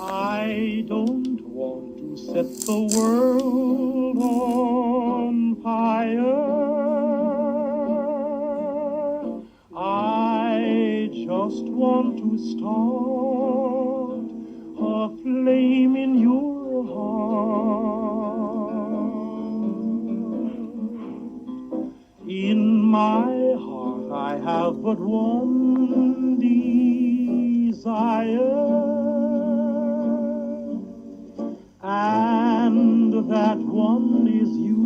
I don't want to set the world on fire. I just want to start a flame in your heart. In my heart I have but one desire, and that one is you.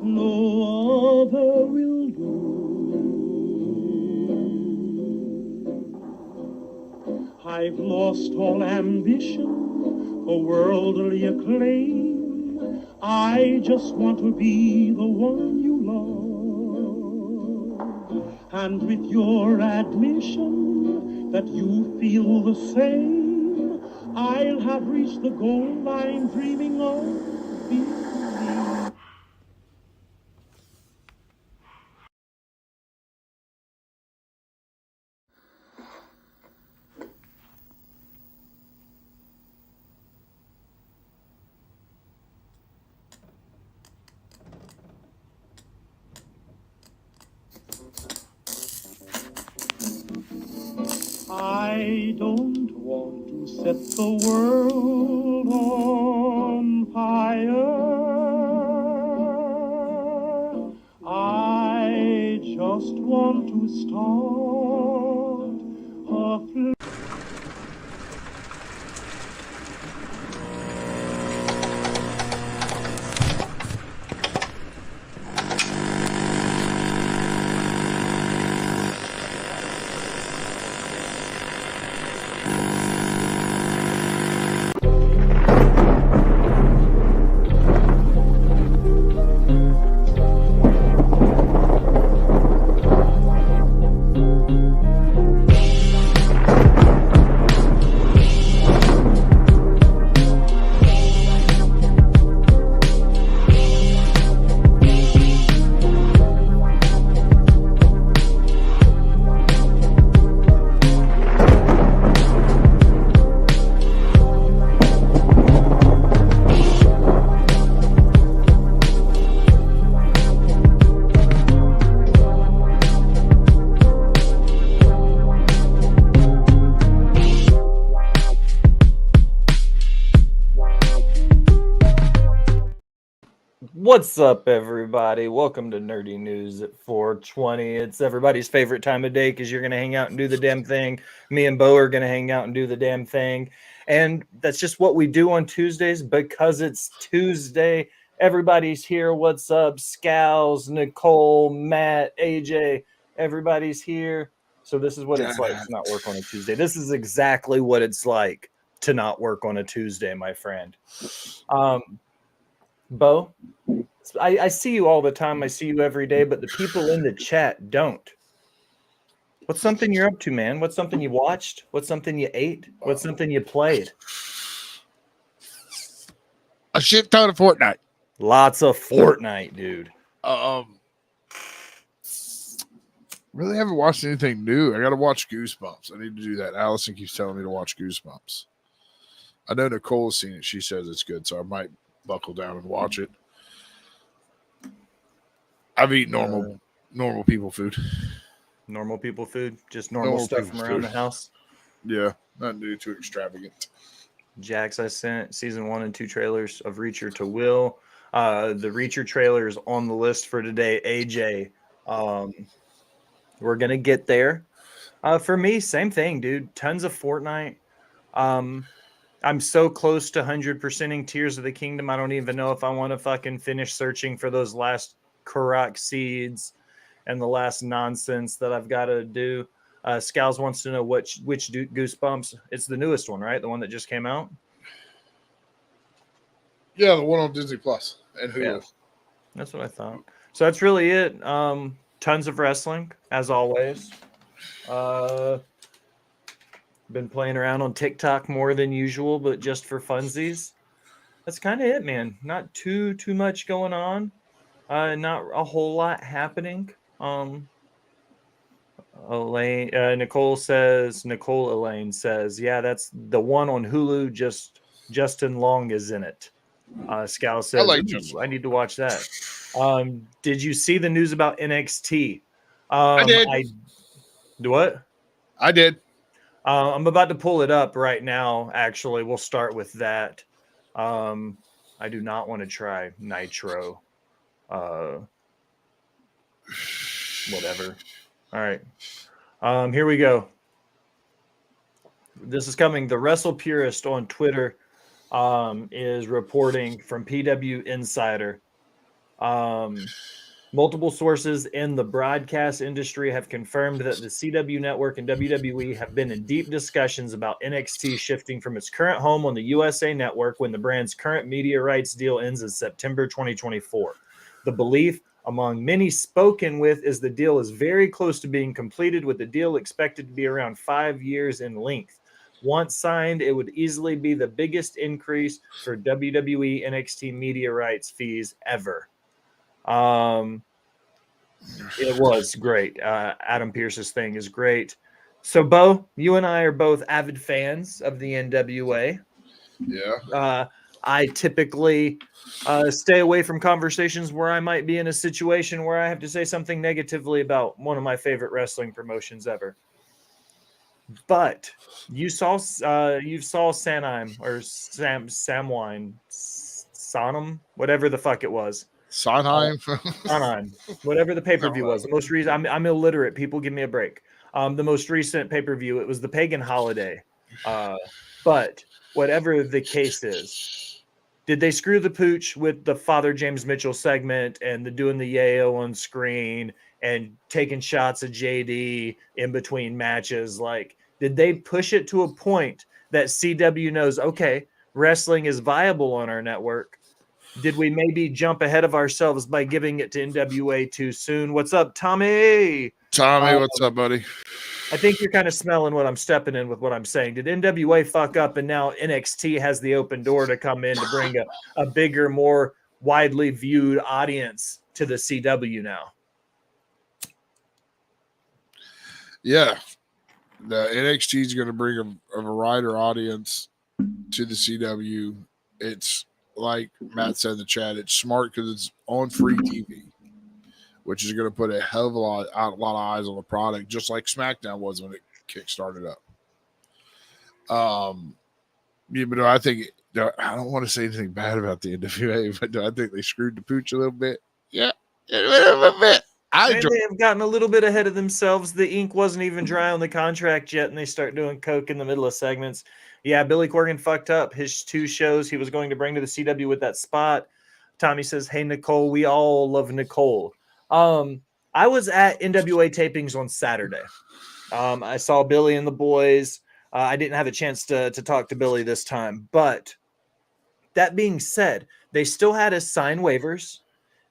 No other will do. I've lost all ambition for worldly acclaim. I just want to be the one you love. And with your admission that you feel the same, I'll have reached the goal I'm dreaming of. Believe. I don't want to set the world on fire. I just want to start a flame. What's up, everybody? Welcome to Nerdy News at 420. It's everybody's favorite time of day because you're going to hang out and do the damn thing. Me and Bo are going to hang out and do the damn thing. And that's just what we do on Tuesdays because it's Tuesday. Everybody's here. What's up? Scals, Nicole, Matt, AJ. Everybody's here. So this is what it's like to not work on a Tuesday. This is exactly what it's like to not work on a Tuesday, my friend. Bo, I see you all the time. I see you every day, but the people in the chat don't. What's something you're up to, man? What's something you watched? What's something you ate? What's something you played? A shit ton of Fortnite. Lots of Fortnite, dude. Really haven't watched anything new. I got to watch Goosebumps. I need to do that. Allison keeps telling me to watch Goosebumps. I know Nicole's seen it. She says it's good, so I might buckle down and watch it. I've eaten normal people food. Normal people food? Just normal stuff from around the house? Yeah, nothing too extravagant. Jax, I sent season 1 and 2 trailers of Reacher to Will. The Reacher trailer is on the list for today. AJ, we're going to get there. For me, same thing, dude. Tons of Fortnite. I'm so close to 100%ing Tears of the Kingdom. I don't even know if I want to fucking finish searching for those last Korok seeds and the last nonsense that I've got to do. Scals wants to know which Goosebumps. It's the newest one, right? The one that just came out? Yeah, the one on Disney Plus and Hulu. Yeah, that's what I thought. So that's really it. Tons of wrestling, as always. Been playing around on TikTok more than usual, but just for funsies. That's kind of it, man. Not too much going on. Not a whole lot happening. Nicole Elaine says, yeah, that's the one on Hulu. Justin Long is in it. Scal I says, like ooh, Justin I Long. need to watch that. Did you see the news about NXT? I did. I do what? I did. I'm about to pull it up right now. Actually, we'll start with that. I do not want to try Nitro. Whatever. All right. Here we go. This is coming. The Wrestle Purist on Twitter is reporting from PW Insider. Multiple sources in the broadcast industry have confirmed that the CW Network and WWE have been in deep discussions about NXT shifting from its current home on the USA Network when the brand's current media rights deal ends in September 2024. The belief among many spoken with is the deal is very close to being completed, with the deal expected to be around 5 years in length. Once signed, it would easily be the biggest increase for WWE NXT media rights fees ever. It was great. Adam Pearce's thing is great. So, Bo, you and I are both avid fans of the NWA. Yeah. I typically stay away from conversations where I might be in a situation where I have to say something negatively about one of my favorite wrestling promotions ever. But you saw Sanheim or Samwine, Sonam, whatever the fuck it was. Sondheim. Sonheim, whatever the pay-per-view was. The most recent, I'm illiterate. People give me a break. The most recent pay-per-view, it was the Pagan Holiday. But whatever the case is, did they screw the pooch with the Father James Mitchell segment and the doing the yayo on screen and taking shots of JD in between matches? Like, did they push it to a point that CW knows, okay, wrestling is viable on our network? Did we maybe jump ahead of ourselves by giving it to NWA too soon? What's up, Tommy? Tommy, what's up, buddy? I think you're kind of smelling what I'm stepping in with what I'm saying. Did NWA fuck up and now NXT has the open door to come in to bring a bigger, more widely viewed audience to the CW now? Yeah. The NXT is going to bring a wider audience to the CW. It's like Matt said in the chat, it's smart because it's on free TV, which is going to put a hell of a lot of eyes on the product, just like SmackDown was when it kickstarted up. Yeah, but I think I don't want to say anything bad about the NWA, but do I think they screwed the pooch a little bit? Yeah, a little bit. They have gotten a little bit ahead of themselves. The ink wasn't even dry on the contract yet, and they start doing coke in the middle of segments. Yeah, Billy Corgan fucked up his 2 shows he was going to bring to the CW with that spot. Tommy says, hey, Nicole, we all love Nicole. I was at NWA tapings on Saturday. I saw Billy and the boys. I didn't have a chance to talk to Billy this time. But that being said, they still had us sign waivers.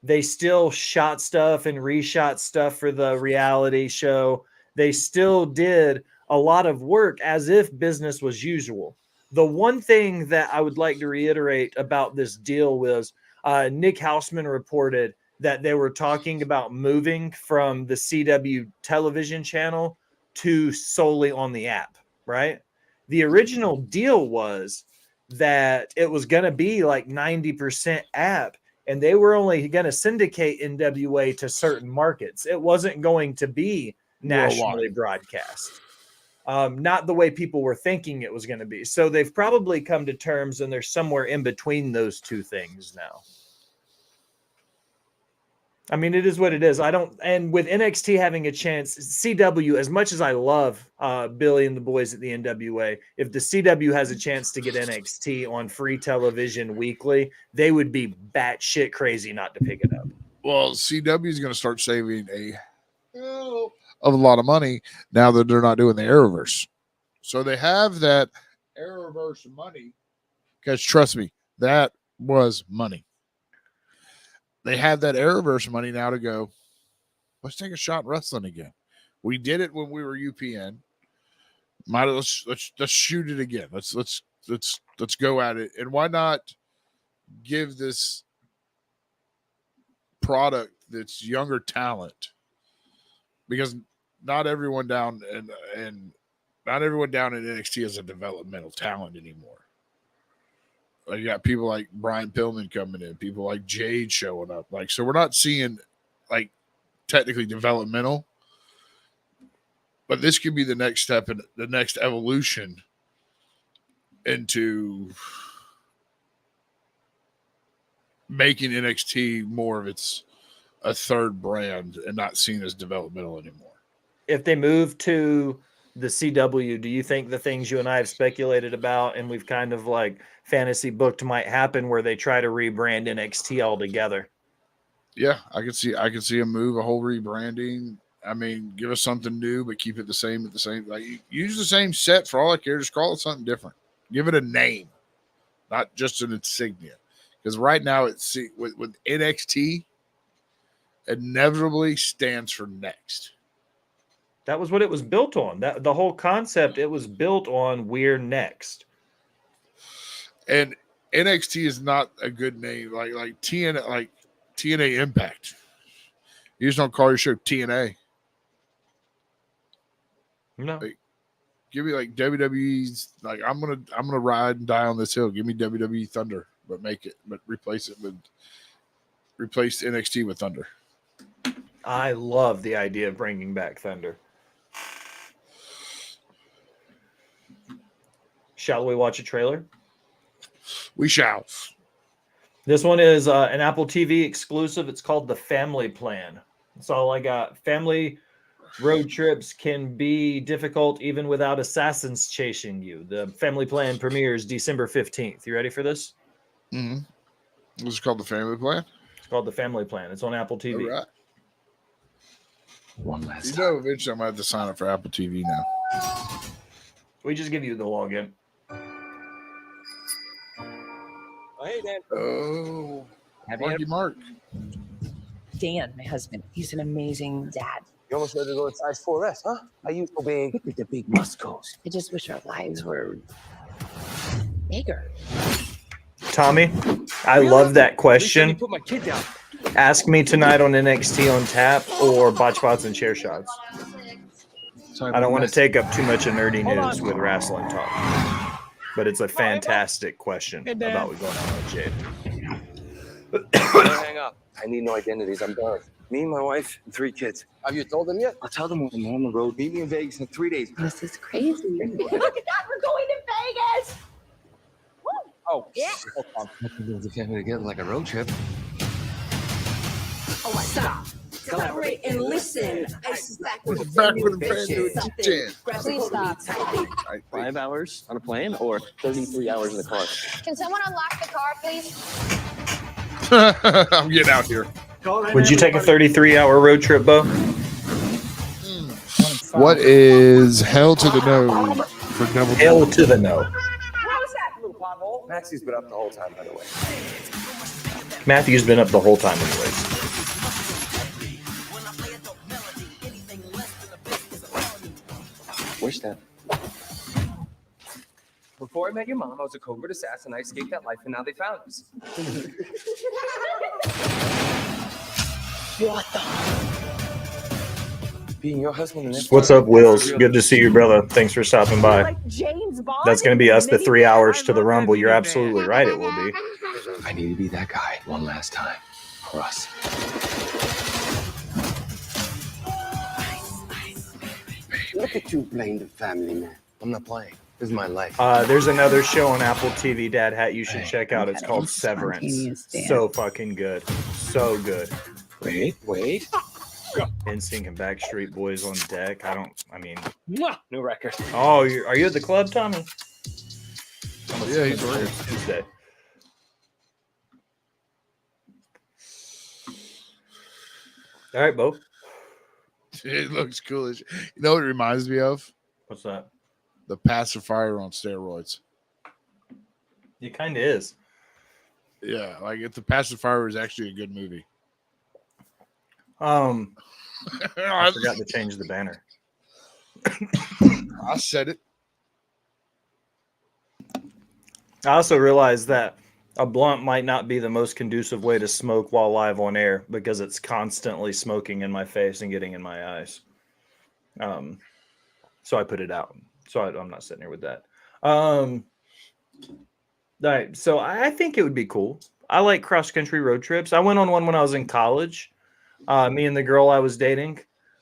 They still shot stuff and reshot stuff for the reality show. They still did a lot of work as if business was usual. The one thing that I would like to reiterate about this deal was Nick Hausman reported that they were talking about moving from the CW television channel to solely on the app, right? The original deal was that it was going to be like 90% app, and they were only going to syndicate NWA to certain markets. It wasn't going to be nationally broadcast. Not the way people were thinking it was going to be. So they've probably come to terms, and they're somewhere in between those two things now. I mean, it is what it is. And with NXT having a chance, CW, as much as I love Billy and the boys at the NWA, if the CW has a chance to get NXT on free television weekly, they would be batshit crazy not to pick it up. Well, CW is going to start saving a hell of a lot of money now that they're not doing the Arrowverse. So they have that Arrowverse money, because trust me, that was money. They have that Arrowverse money now to go, let's take a shot at wrestling again. We did it when we were UPN. Let's shoot it again. Let's go at it. And why not give this product that's younger talent? Because not everyone down and not everyone down in NXT is a developmental talent anymore. Like you got people like Brian Pillman coming in, people like Jade showing up. Like, so we're not seeing like technically developmental, but this could be the next step in the next evolution into making NXT more of a third brand and not seen as developmental anymore. If they move to the CW, do you think the things you and I have speculated about and we've kind of like fantasy booked might happen where they try to rebrand NXT altogether? Yeah, I could see a move, a whole rebranding. I mean, give us something new, but keep it the same at the same. Like use the same set for all I care. Just call it something different. Give it a name, not just an insignia. Because right now it's with NXT, inevitably stands for next. That was what it was built on. That the whole concept, it was built on we're next. And NXT is not a good name. Like TNA Impact. You just don't call your show TNA. No. Like, give me like WWE's like I'm gonna ride and die on this hill. Give me WWE Thunder, but replace NXT with Thunder. I love the idea of bringing back Thunder. Shall we watch a trailer? We shall. This one is an Apple TV exclusive. It's called The Family Plan. That's all I got. Family road trips can be difficult even without assassins chasing you. The Family Plan premieres December 15th. You ready for this? Mm-hmm. This is called The Family Plan? It's called The Family Plan. It's on Apple TV. All right. One last You time. know, eventually I'm going to have to sign up for Apple TV now. We just give you the login. Oh, hey, Dan. Oh, Marky Mark. Dan, my husband, he's an amazing dad. You almost ready to go to size 4S, huh? Are you so big? Look at the big muscles. I just wish our lives were bigger. Tommy, I love that You question. put my kid down. Ask me tonight on NXT on tap or Botch Bots and Chair Shots. Sorry I don't about want to that. take up too much of nerdy news with wrestling talk. But it's a fantastic question about what's going on with Jade. Don't hang up. I need no identities. I'm done. Me, my wife, and 3 kids. Have you told them yet? I'll tell them when I'm on the road. Meet me in Vegas in 3 days. This is crazy. Look at that, we're going to Vegas. Oh, Yeah. hold on. The family together like a road trip. Oh, stop. Collaborate and listen. Ice is back with a Back brand new with a brand new invention. invention. Grab the Please hold of me tightly. 5 hours on a plane or 33 hours in the car? Can someone unlock the car, please? I'm getting out here. Would you take a 33-hour road trip, Bo? What is hell to the no for double? Hell to the no. What was that little pothole? Maxie's been up the whole time, by the way. Matthew's been up the whole time anyways. Where's that? Before I met your mom, I was a covert assassin. I escaped that life, and now they found us. What the? Being your husband and What's up, Wills? Good to see you, brother. Thanks for stopping by. Like James Bond. That's going to be us the 3 hours to the Rumble. You're absolutely right, it will be. I need to be that guy one last time for us. Look at you playing the family, man. I'm not playing. This is my life. There's another show on Apple TV, Dad Hat, you should Hey, check out. It's okay. called Severance. Spontaneous dance. So fucking good. So good. Wait. NSYNC and Backstreet Boys on deck. Mwah! New record. Oh, are you at the club, Tommy? Yeah, he's right. It's Tuesday. All right, Bo. It looks cool. You know what it reminds me of? What's that? The Pacifier on steroids. It kind of is. Yeah, like if the Pacifier was actually a good movie. I I forgot to change the banner. said it. I also realized that a blunt might not be the most conducive way to smoke while live on air because it's constantly smoking in my face and getting in my eyes. So I put it out. So I'm not sitting here with that. All right. So I think it would be cool. I like cross country road trips. I went on one when I was in college. Me and the girl I was dating.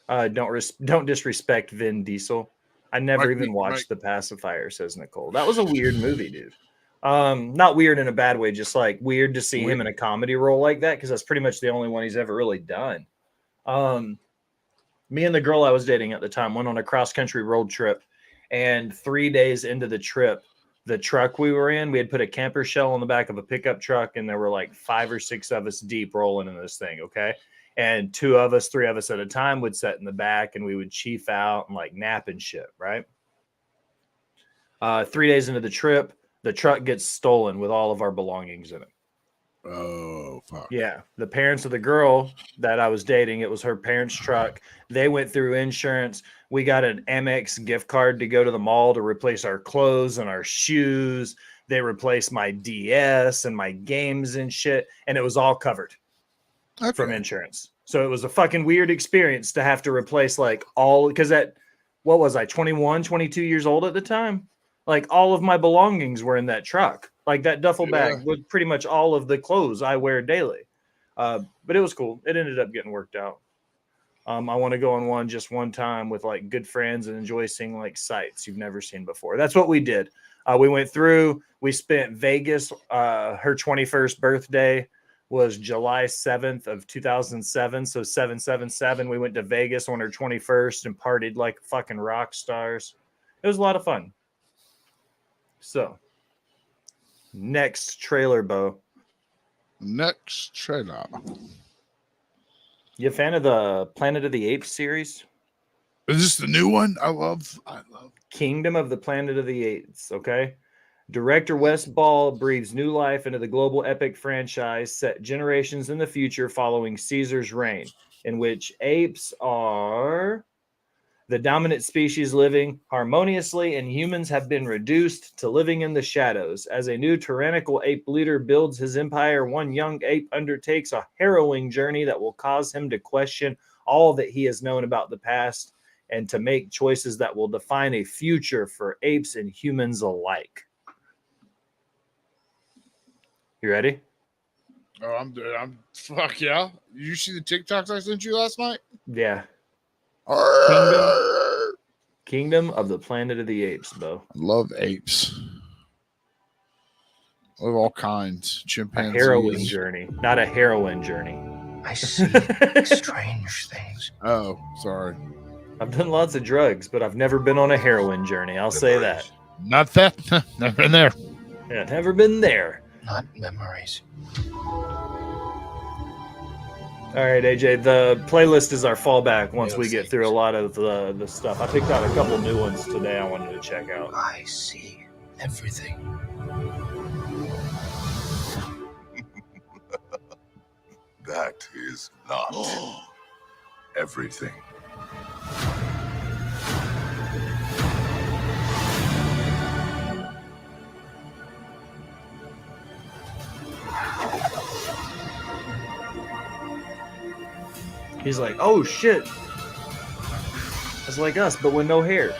Don't disrespect Vin Diesel. I never even watched The Pacifier, says Nicole. That was a weird movie, dude. Not weird in a bad way, just like weird to see him in a comedy role like that, because that's pretty much the only one he's ever really done. Me and the girl I was dating at the time went on a cross-country road trip, and 3 days into the trip, the truck we were in, we had put a camper shell on the back of a pickup truck, and there were like 5 or 6 of us deep rolling in this thing, okay? And 2 of us, 3 of us at a time would sit in the back, and we would chief out and like nap and shit, right? 3 days into the trip, the truck gets stolen with all of our belongings in it. Oh, fuck. Yeah. The parents of the girl that I was dating, it was her parents' truck. They went through insurance. We got an Amex gift card to go to the mall to replace our clothes and our shoes. They replaced my DS and my games and shit. And it was all covered from insurance. So it was a fucking weird experience to have to replace like all, because what was I, 21, 22 years old at the time? Like all of my belongings were in that truck. Like that duffel bag with pretty much all of the clothes I wear daily. But it was cool. It ended up getting worked out. I want to go on one just one time with like good friends and enjoy seeing like sights you've never seen before. That's what we did. We went through, we spent Vegas. Her 21st birthday was July 7th of 2007. So 777, we went to Vegas on her 21st and partied like fucking rock stars. It was a lot of fun. So next trailer, Bo. Next trailer. You a fan of the Planet of the Apes series? Is this the new one? I love Kingdom of the Planet of the Apes. Okay. Director Wes Ball breathes new life into the global epic franchise set generations in the future following Caesar's reign, in which apes are the dominant species living harmoniously, and humans have been reduced to living in the shadows. As a new tyrannical ape leader builds his empire, one young ape undertakes a harrowing journey that will cause him to question all that he has known about the past and to make choices that will define a future for apes and humans alike. You ready? Oh, I'm fuck yeah. You see the TikToks I sent you last night? Yeah. Kingdom of the Planet of the Apes, Bo. I love apes. I love all kinds. Chimpanzees. A harrowing journey, not a heroin journey. I see strange things. Oh, sorry. I've done lots of drugs, but I've never been on a heroin journey. I'll say that. Not that. Never been there. Yeah, never been there. Not memories. All right, AJ, the playlist is our fallback once we get through a lot of the stuff. I picked out a couple new ones today I wanted to check out. I see everything. That is not everything. He's like, oh shit. It's like us, but with no hair.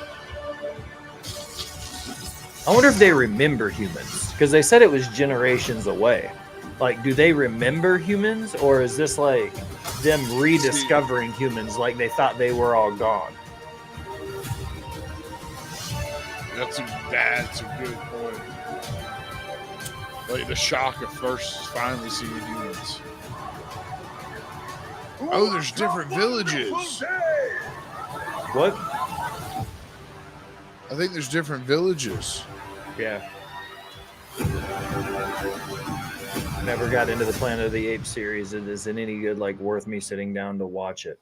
I wonder if they remember humans, because they said it was generations away. Like, do they remember humans, or is this like them rediscovering humans like they thought they were all gone? That's a good point. Like the shock of first finally seeing humans. Oh, there's different villages. What? I think there's different villages. Yeah. Never got into the Planet of the Apes series. It isn't any good, like worth me sitting down to watch it.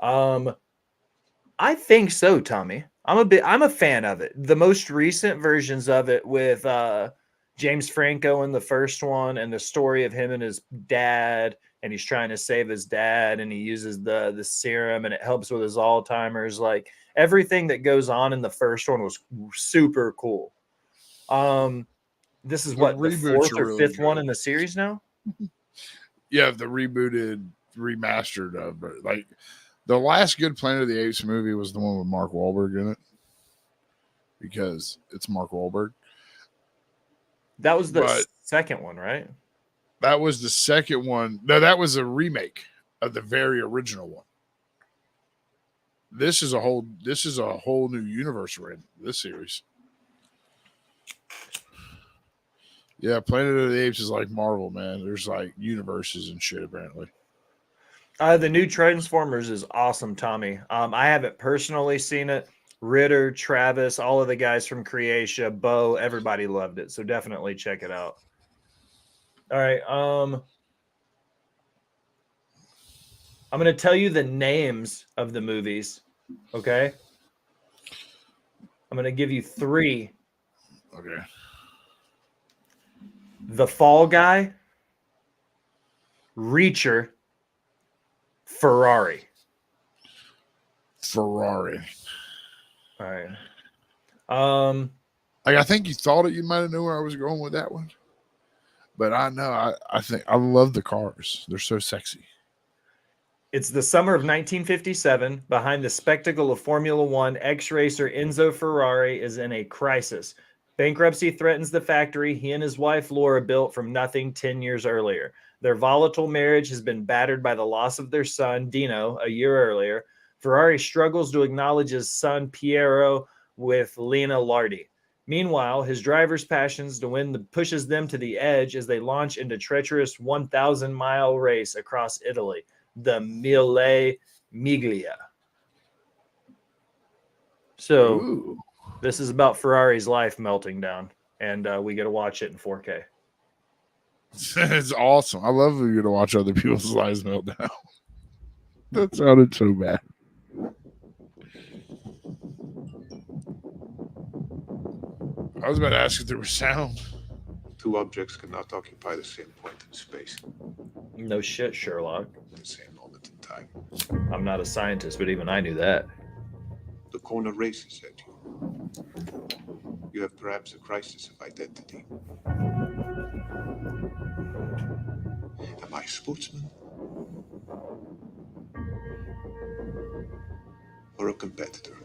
I think so, Tommy. I'm a fan of it. The most recent versions of it with James Franco in the first one, and the story of him and his dad, and he's trying to save his dad, and he uses the serum, and it helps with his Alzheimer's. Like everything that goes on in the first one was super cool. This is what, the fourth or fifth one in the series now? Yeah, the rebooted, remastered of it. Like The last good Planet of the Apes movie was the one with Mark Wahlberg in it, because it's Mark Wahlberg. That was the But- second one, right? That was the second one. No, that was a remake of the very original one. This is a whole new universe we're in, this series. Yeah, Planet of the Apes is like Marvel, man. There's like universes and shit apparently. The new Transformers is awesome, Tommy. I haven't personally seen it. Ritter, Travis, all of the guys from Creatia, Bo, everybody loved it. So definitely check it out. All right. I'm going to tell you the names of the movies. Okay. I'm going to give you 3. Okay. The Fall Guy, Reacher, Ferrari. Ferrari. All right. Like, I think you thought it. You might have known where I was going with that one. But I know. I think I love the cars. They're so sexy. It's the summer of 1957. Behind the spectacle of Formula One, ex-racer Enzo Ferrari is in a crisis. Bankruptcy threatens the factory he and his wife Laura built from nothing 10 years earlier. Their volatile marriage has been battered by the loss of their son, Dino, a year earlier. Ferrari struggles to acknowledge his son, Piero, with Lena Lardi. Meanwhile, his driver's passions to win pushes them to the edge as they launch into treacherous 1,000-mile race across Italy, the Mille Miglia. So Ooh. this is about Ferrari's life melting down, and we get to watch it in 4K. It's awesome. I love you to watch other people's lives melt down. That sounded so bad. I was about to ask if there was sound. Two objects cannot occupy the same point in space No shit, Sherlock. at the same moment in time. I'm not a scientist, but even I knew that. The corner races at you. You have perhaps a crisis of identity. Am I a sportsman? Or a competitor?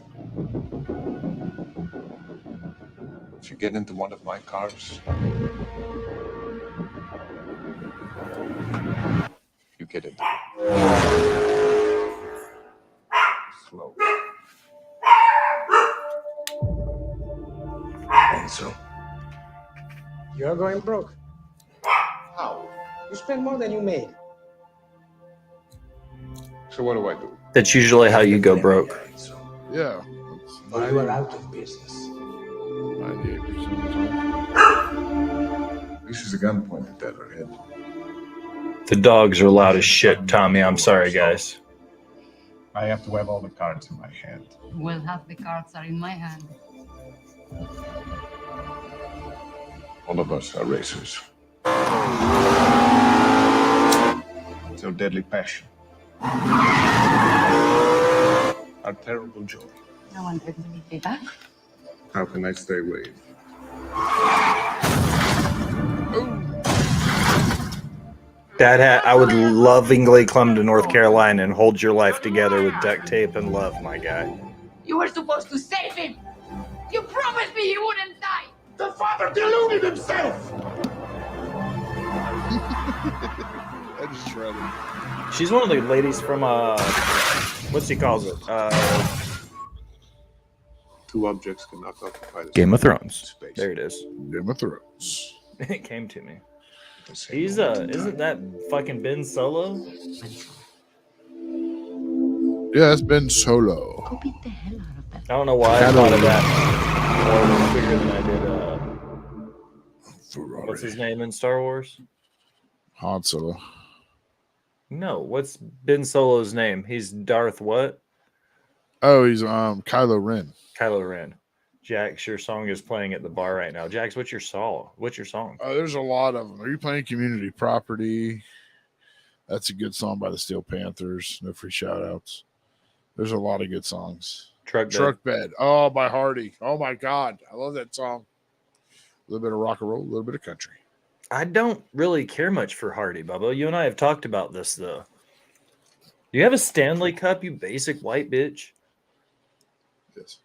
If you get into one of my cars, you get into it. Slow. Enzo. You're going broke. How? You spend more than you made. So what do I do? That's usually how you go broke. Yeah. Or you are out of business. 98% of the time. This is a gun pointed at our head. The dogs are loud as shit, Tommy. I'm sorry, guys. I have to have all the cards in my hand. Well, half the cards are in my hand. All of us are racers. It's our deadly passion. Our terrible joy. No one can believe me back. How can I stay away? Dad, I would lovingly come to North Carolina and hold your life together with duct tape and love, my guy. You were supposed to save him. You promised me he wouldn't die. The father deluded himself! I just shredded. She's one of the ladies from what's he calls it? Two objects cannot occupy the Game of same Thrones. space. There it is. Game of Thrones. It came to me. At the same He's moment in isn't time. that fucking Ben Solo? Yeah, it's been Solo. Go beat the hell out of that. I don't know why I thought of that more quicker than I did Ferrari. what's his name in Star Wars? Han Solo. No, what's Ben Solo's name? He's Darth what? Oh, he's Kylo Ren. Kylo Ren. Jax, your song is playing at the bar right now. Jax, what's your song? Oh, there's a lot of them. Are you playing Community Property? That's a good song by the Steel Panthers. No free shout outs. There's a lot of good songs. Truck Bed. Oh, by Hardy. Oh my God. I love that song. A little bit of rock and roll, a little bit of country. I don't really care much for Hardy, Bubba. You and I have talked about this though. Do you have a Stanley Cup, you basic white bitch? Yes.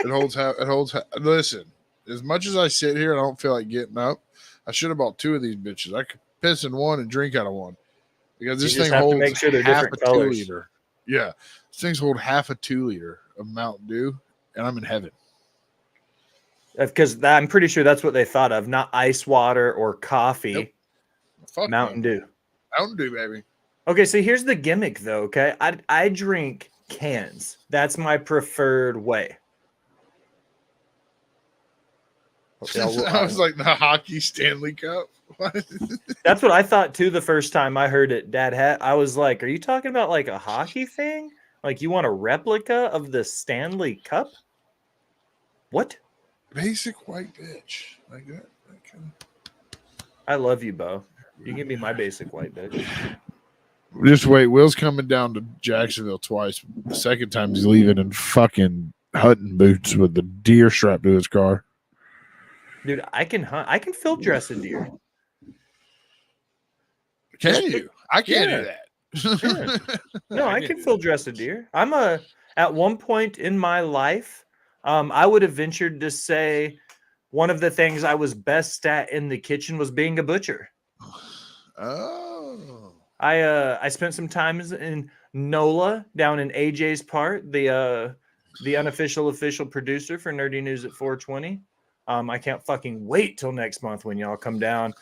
It holds. Listen, as much as I sit here, I don't feel like getting up. I should have bought 2 of these bitches. I could piss in one and drink out of one because You this just thing have to holds make sure they're half different a colors. 2 liter. Yeah, these things hold half a 2 liter of Mountain Dew, and I'm in heaven. Because I'm pretty sure that's what they thought of, not ice water or coffee. Nope. Fuck Mountain Dew. Mountain Dew, baby. Okay, so here's the gimmick, though. Okay, I drink cans. That's my preferred way. I was like the hockey Stanley Cup. What? That's what I thought too the first time I heard it. Dad had. I was like, "Are you talking about like a hockey thing? Like you want a replica of the Stanley Cup? What?" Basic white bitch. Like that. I love you, Bo. You can be my basic white bitch. Just wait. Will's coming down to Jacksonville twice. The second time he's leaving in fucking hunting boots with the deer strapped to his car. Dude, I can hunt. I can field dress a deer. Can you? I can't Yeah. do that. Sure. No, I can field dress a deer. At one point in my life, I would have ventured to say one of the things I was best at in the kitchen was being a butcher. Oh. I spent some time in NOLA down in AJ's part, the unofficial official producer for Nerdy News at 420. I can't fucking wait till next month when y'all come down.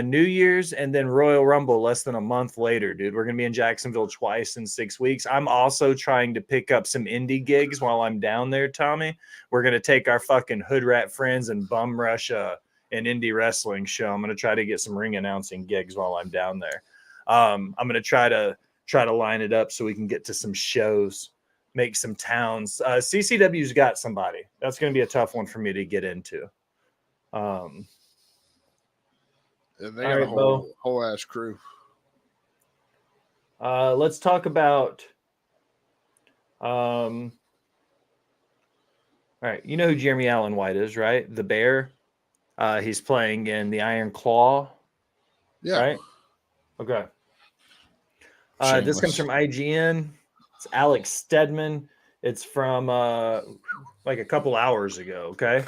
New Year's and then Royal Rumble less than a month later, dude. We're gonna be in Jacksonville twice in 6 weeks. I'm also trying to pick up some indie gigs while I'm down there, Tommy. We're gonna take our fucking hood rat friends and bum rush an indie wrestling show. I'm gonna try to get some ring announcing gigs while I'm down there. I'm gonna try to line it up so we can get to some shows, make some towns. CCW's got somebody. That's gonna be a tough one for me to get into. And they All got right, a whole ass crew. Let's talk about. All right, you know who Jeremy Allen White is, right? The Bear. He's playing in the Iron Claw. Yeah. Right. Okay. This Shameless. comes from IGN. It's Alex Stedman. It's from like a couple hours ago. Okay.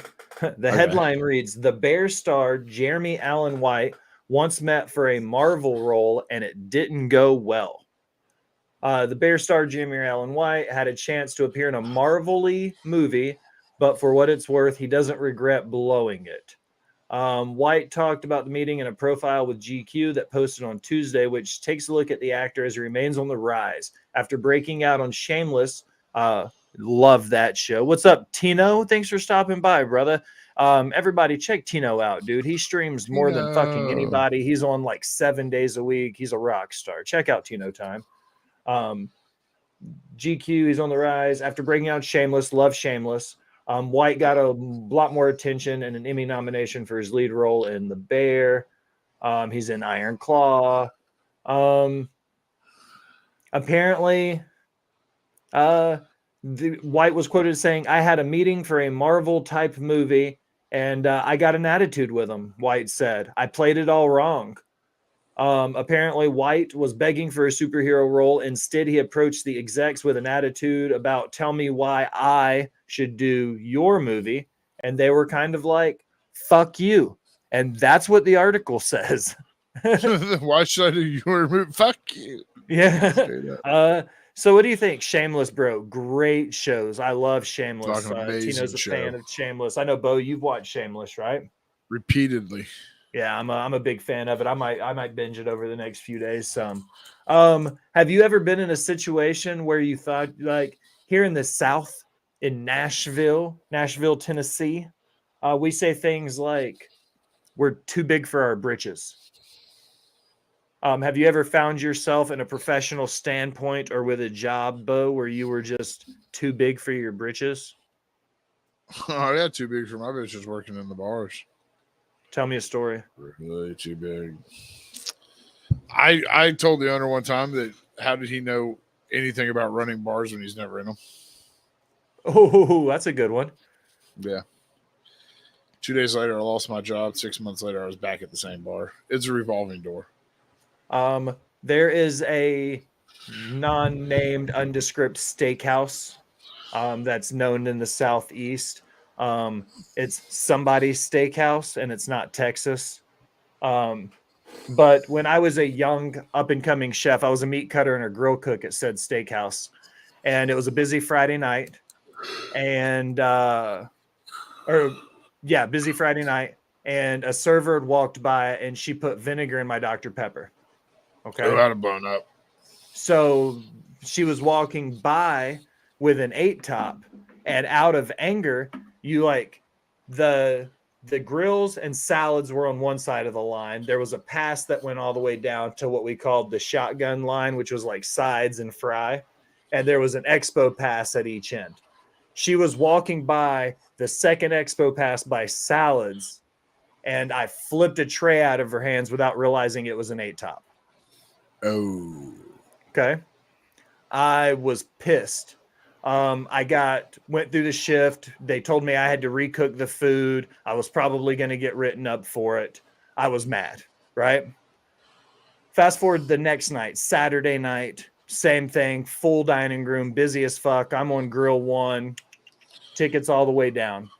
The headline reads: The Bear star Jeremy Allen White once met for a Marvel role and it didn't go well. The Bear star Jeremy Allen White had a chance to appear in a Marvel-y movie, but for what it's worth, he doesn't regret blowing it. White talked about the meeting in a profile with GQ that posted on Tuesday, which takes a look at the actor as he remains on the rise after breaking out on Shameless. Love that show. What's up, Tino? Thanks for stopping by, brother. Everybody check Tino out, dude. He streams more than fucking anybody. He's on like 7 days a week. He's a rock star. Check out Tino Time. GQ, he's on the rise after breaking out Shameless. Love Shameless. White got a lot more attention and an Emmy nomination for his lead role in The Bear. He's in Iron Claw. Apparently, White was quoted saying, "I had a meeting for a Marvel type movie and I got an attitude with him," White said. "I played it all wrong." Apparently, White was begging for a superhero role. Instead, he approached the execs with an attitude about, "Tell me why I should do your movie." And they were kind of like, "Fuck you." And that's what the article says. Why should I do your movie? Fuck you. Yeah. So what do you think? Shameless, bro. Great shows. I love Shameless. Tino's a fan of Shameless. I know, Bo, you've watched Shameless, right? Repeatedly. Yeah, I'm a big fan of it. I might binge it over the next few days. Have you ever been in a situation where you thought, like here in the South, in Nashville, Tennessee, we say things like, "We're too big for our britches." Have you ever found yourself in a professional standpoint or with a job, Bo, where you were just too big for your britches? Oh, yeah, too big for my bitches working in the bars. Tell me a story. Really too big. I told the owner one time that how did he know anything about running bars when he's never in them? Oh, that's a good one. Yeah. 2 days later, I lost my job. 6 months later, I was back at the same bar. It's a revolving door. There is a non-named, undescript steakhouse that's known in the Southeast. It's somebody's steakhouse, and it's not Texas. But when I was a young up-and-coming chef, I was a meat cutter and a grill cook at said steakhouse. And it was a busy Friday night. And, busy Friday night. And a server had walked by, and she put vinegar in my Dr. Pepper. Okay. Oh, I'd have blown up. So she was walking by with an 8-top, and out of anger, you like the grills and salads were on one side of the line. There was a pass that went all the way down to what we called the shotgun line, which was like sides and fry. And there was an expo pass at each end. She was walking by the second expo pass by salads, and I flipped a tray out of her hands without realizing it was an 8-top. Oh. Okay. I was pissed. I went through the shift. They told me I had to recook the food. I was probably going to get written up for it. I was mad, right? Fast forward the next night, Saturday night, same thing, full dining room, busy as fuck. I'm on grill 1, tickets all the way down.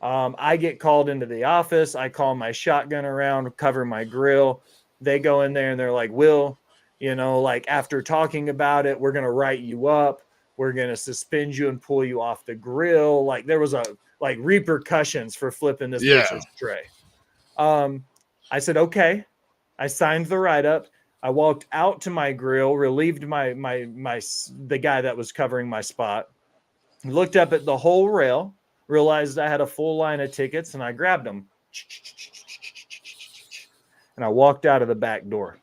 I get called into the office. I call my shotgun around, cover my grill. They go in there and they're like, Will, like after talking about it, we're going to write you up. We're going to suspend you and pull you off the grill. Like there was repercussions for flipping this bitch's tray. I said, okay. I signed the write-up. I walked out to my grill, relieved the guy that was covering my spot, looked up at the whole rail, realized I had a full line of tickets, and I grabbed them. And I walked out of the back door.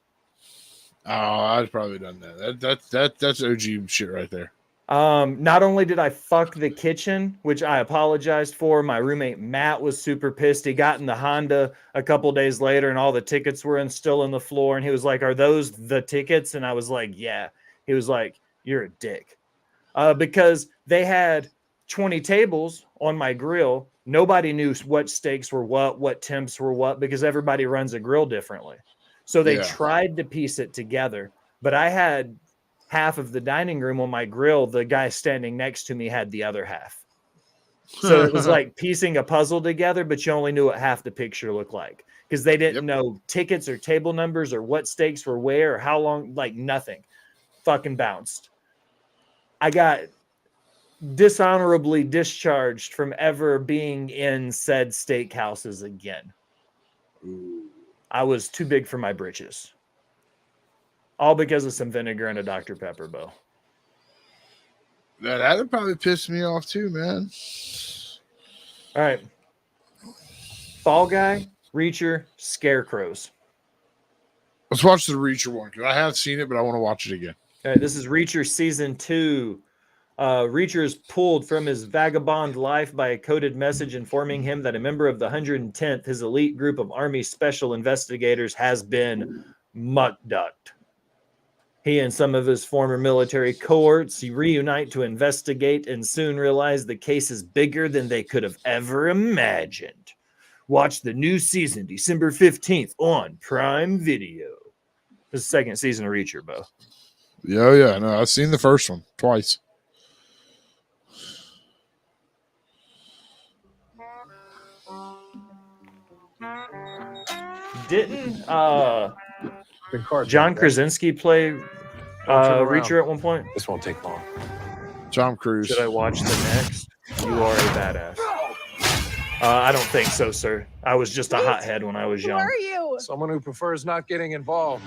Oh, I'd probably done that. That's OG shit right there. Not only did I fuck the kitchen, which I apologized for, my roommate Matt was super pissed. He got in the Honda a couple days later and all the tickets were still on the floor. And he was like, are those the tickets? And I was like, yeah. He was like, you're a dick. Because they had 20 tables on my grill. Nobody knew what steaks were what temps were what, because everybody runs a grill differently. So they tried to piece it together, but I had half of the dining room on my grill. The guy standing next to me had the other half. So it was like piecing a puzzle together, but you only knew what half the picture looked like because they didn't know tickets or table numbers or what steaks were where or how long, like nothing. Fucking bounced. I got dishonorably discharged from ever being in said steakhouses again. Ooh. I was too big for my britches. All because of some vinegar and a Dr. Pepper, Bo. That would probably piss me off too, man. All right. Fall Guy, Reacher, Scarecrows. Let's watch the Reacher one because I have seen it, but I want to watch it again. All right, this is Reacher Season 2. Reacher is pulled from his vagabond life by a coded message informing him that a member of the 110th, his elite group of Army special investigators, has been muck-ducked. He and some of his former military cohorts reunite to investigate and soon realize the case is bigger than they could have ever imagined. Watch the new season December 15th on Prime Video. This is the second season of Reacher, Bo. Yeah. No, I've seen the first one twice. Didn't John Krasinski play Reacher at one point? This won't take long. Tom Cruise. Should I watch the next? You are a badass. I don't think so, sir. I was just a hothead when I was young. Who are you? Someone who prefers not getting involved.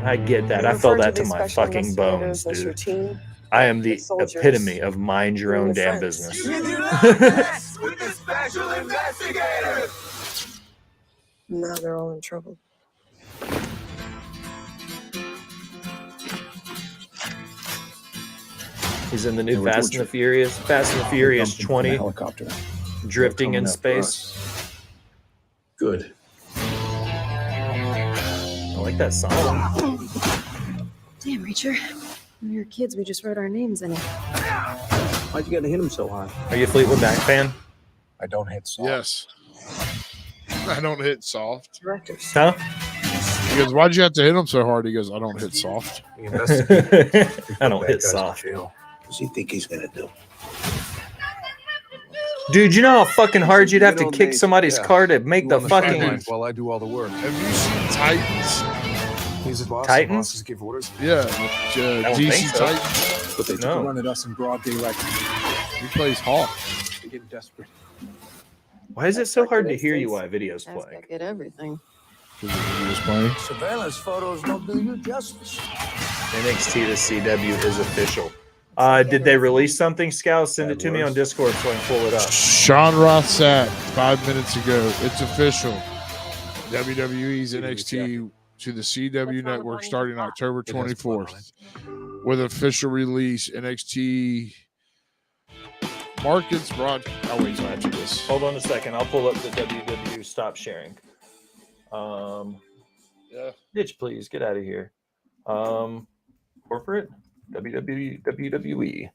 I get that. I felt that to my fucking bones, dude. I am the epitome of mind your own damn business. With the special investigators. Now they're all in trouble. He's in the new Fast and the Furious 20, helicopter. drifting in space. Good. I like that song. Damn, Reacher. When we were kids, we just wrote our names in it. Why'd you gotta hit him so hard? Are you a Fleetwood Mac fan? I don't hit soft. Yes. I don't hit soft. Directors. Huh? He goes, "Why'd you have to hit him so hard?" He goes, "I don't hit soft." I don't hit soft. What's he think he's gonna do? Dude, you know how fucking hard you'd have to Good old kick days. somebody's Yeah. car to make You the on the fucking sidelines while I do all the work. Have you seen Titans? He's the boss. Titans? Bosses give orders. Yeah, don't DC think so. Titans. But they took No. a run at us in broad daylight. He plays Hawk. They get desperate. Why is it so hard to hear you while videos playing? Get everything. Because he was playing. Surveillance photos don't do you justice. NXT to CW is official. Did they release something, Scout? Send it to me on Discord so I can pull it up. Sean Roth Sapp 5 minutes ago. It's official. WWE's NXT to the CW network starting October 24th. With official release, NXT markets broad. I'll wait till after this. Hold on a second. I'll pull up the WW stop sharing. Yeah. Bitch, please get out of here. Corporate WWE.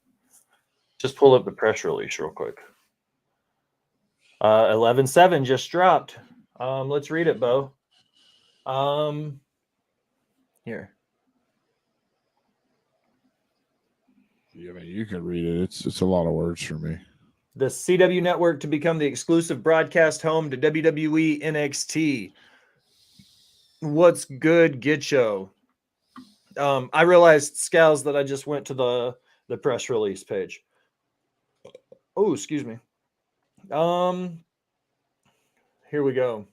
Just pull up the press release real quick. 11/7 just dropped. Let's read it, Bo. Here. Yeah, I mean, you can read it. It's a lot of words for me. The CW network to become the exclusive broadcast home to WWE NXT. What's good, Gitcho? I realized, Scals, that I just went to the press release page. Oh, excuse me. Here we go.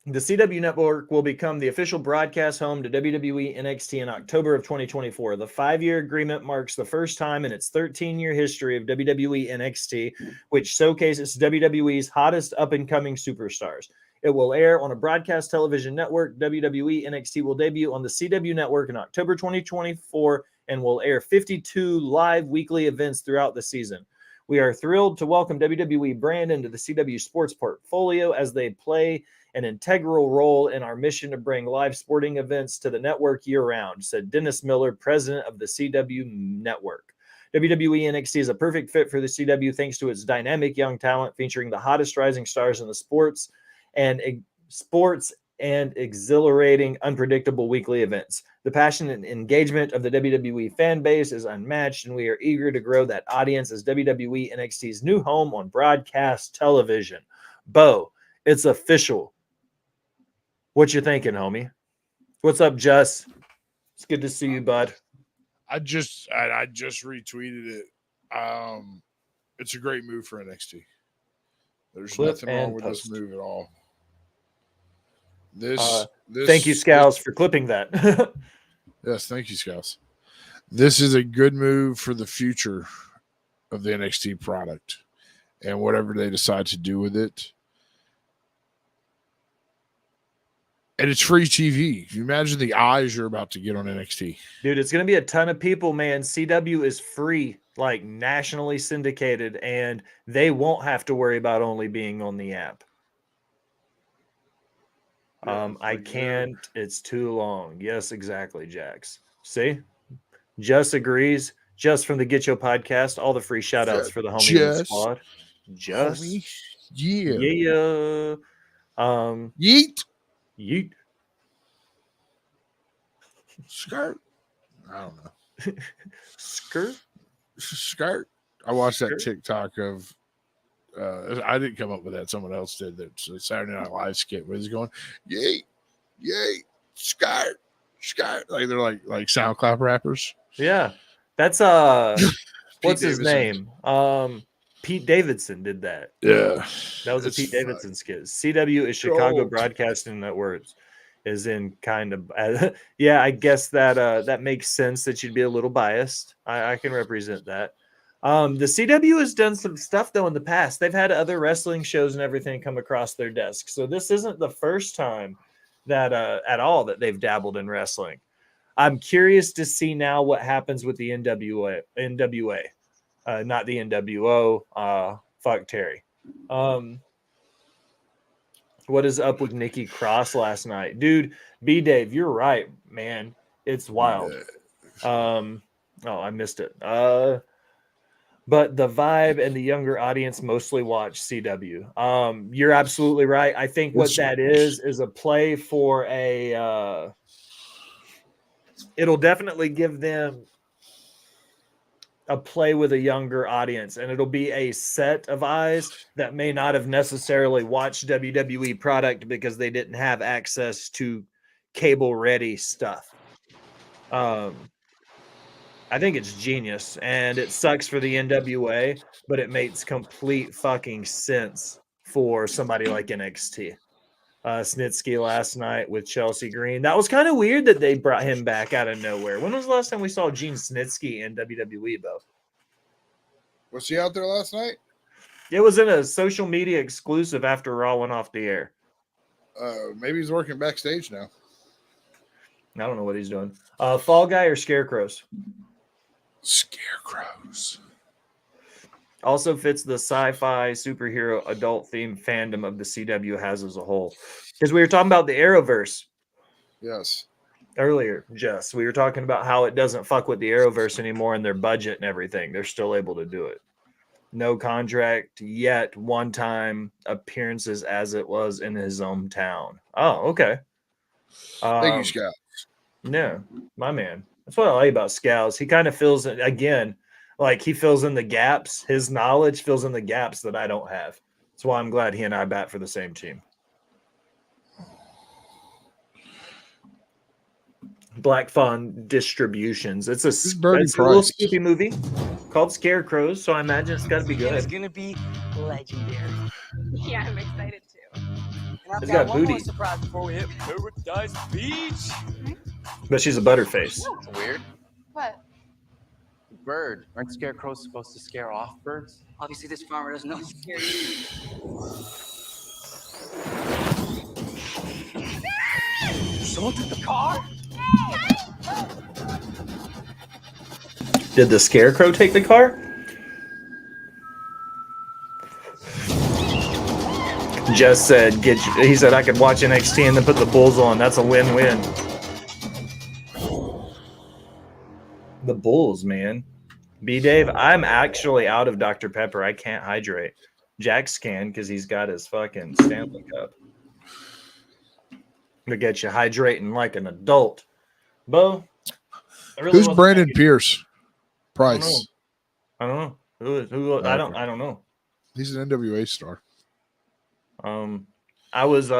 The CW network will become the official broadcast home to WWE NXT in October of 2024. The 5-year agreement marks the first time in its 13-year history of WWE NXT, which showcases WWE's hottest up-and-coming superstars. It will air on a broadcast television network. WWE NXT will debut on the CW network in October 2024 and will air 52 live weekly events throughout the season. We are thrilled to welcome WWE brand into the CW sports portfolio as they play an integral role in our mission to bring live sporting events to the network year-round, said Dennis Miller, president of the CW network. WWE NXT is a perfect fit for the CW thanks to its dynamic young talent featuring the hottest rising stars in the sports and exhilarating, unpredictable weekly events. The passion and engagement of the WWE fan base is unmatched, and we are eager to grow that audience as WWE NXT's new home on broadcast television. Bo, it's official. What you thinking, homie? What's up, Jess? It's good to see you, bud. I just retweeted it. It's a great move for NXT. There's Clip nothing wrong and with post. this move at all. This Thank you, Scals, for clipping that. Yes, thank you, Scouts. This is a good move for the future of the NXT product and whatever they decide to do with it. And it's free TV. Can you imagine the eyes you're about to get on NXT? Dude, it's going to be a ton of people, man. CW is free, like nationally syndicated, and they won't have to worry about only being on the app. I can't. It's too long. Yes, exactly, Jax. See? Just agrees. Just from the Get Yo podcast. All the free shout outs for the homie in the Just. squad. Just. Homie. Yeah. Yeah. Yeet. Yeet. Skirt. I don't know. Skirt. Skirt. I watched that Skirt? TikTok of I didn't come up with that. Someone else did. That's a Saturday Night Live skit where he's going, yay, yay, skirt, skirt. Like they're like SoundCloud rappers. Yeah. That's what's his Davidson. name? Pete Davidson did that. Yeah. That was a It's Pete fun. Davidson skit. CW is Chicago Gold. Broadcasting Network, is in kind of yeah, I guess that makes sense that you'd be a little biased. I can represent that. The CW has done some stuff though in the past. They've had other wrestling shows and everything come across their desk. So this isn't the first time that at all that they've dabbled in wrestling. I'm curious to see now what happens with the NWA, not the NWO. Fuck Terry. What is up with Nikki Cross last night, dude? B Dave, you're right, man. It's wild. Oh, I missed it. but the vibe and the younger audience mostly watch CW. You're absolutely right. I think what that is a play for a. It'll definitely give them a play with a younger audience, and it'll be a set of eyes that may not have necessarily watched WWE product because they didn't have access to cable ready stuff. I think it's genius, and it sucks for the NWA, but it makes complete fucking sense for somebody like NXT. Snitsky last night with Chelsea Green. That was kind of weird that they brought him back out of nowhere. When was the last time we saw Gene Snitsky in WWE, Bo? Was he out there last night? It was in a social media exclusive after Raw went off the air. Maybe he's working backstage now. I don't know what he's doing. Fall Guy or Scarecrows? Scarecrows. Also fits the sci-fi superhero adult theme fandom of the CW has as a whole. Because we were talking about the Arrowverse. Yes. Earlier, Jess. We were talking about how it doesn't fuck with the Arrowverse anymore and their budget and everything. They're still able to do it. No contract yet. One-time appearances as it was in his hometown. Oh, okay. Thank you, Scout. Yeah, my man. That's what I like about Scouts. He kind of fills it again. Like he fills in the gaps. His knowledge fills in the gaps that I don't have. That's why I'm glad he and I bat for the same team. Black Fawn Distributions. It's a little Scoopy movie called Scarecrows, so I imagine it's got to be good. It's gonna be legendary. Yeah, I'm excited too. And I've It's got got one more booty. surprise before we hit Paradise Beach. But she's a butterface. It's weird. What? Bird. Aren't scarecrows supposed to scare off birds? Obviously, this farmer doesn't know he's scared. Someone took the car? Did the Scarecrow take the car? Just said, he said I could watch NXT and then put the Bulls on. That's a win-win. The Bulls, man. B-Dave, I'm actually out of Dr. Pepper. I can't hydrate. Jax can because he's got his fucking Stanley Cup. To get you hydrating like an adult. Bo, who's Brandon Pierce? Price. I don't know. Who I don't know. He's an NWA star. I was